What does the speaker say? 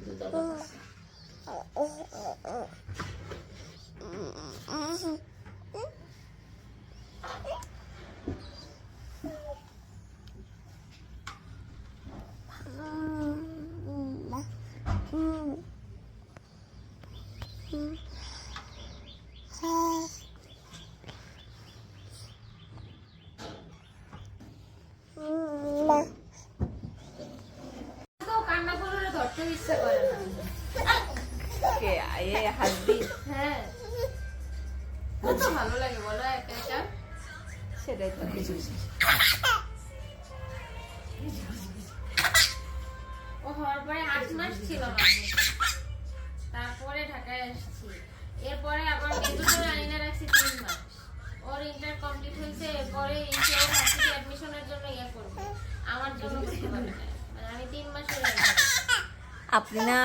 কিন্তু দরকার আছে। কান্না করলে ধরতে ইচ্ছা করে না। কে এ হাসবি? হ্যাঁ, কত ভালো লাগে বলো একা একা। সেটাই তো। কিছু কিছু ও হওয়ার পরে 8 মাস ছিল না, তারপরে ঢাকায় আসছি। এরপরে আবার মেজুটো রানিনা রাখছি 3 মাস। ওর ইন্টার কমপ্লিট হয়েছে, এরপরে ইন্টার ভার্সিটি অ্যাডমিশনের জন্য করবে। আমার জন্য করতে পারে না, মানে আমি 3 মাস হয়ে গেছে। আপনি না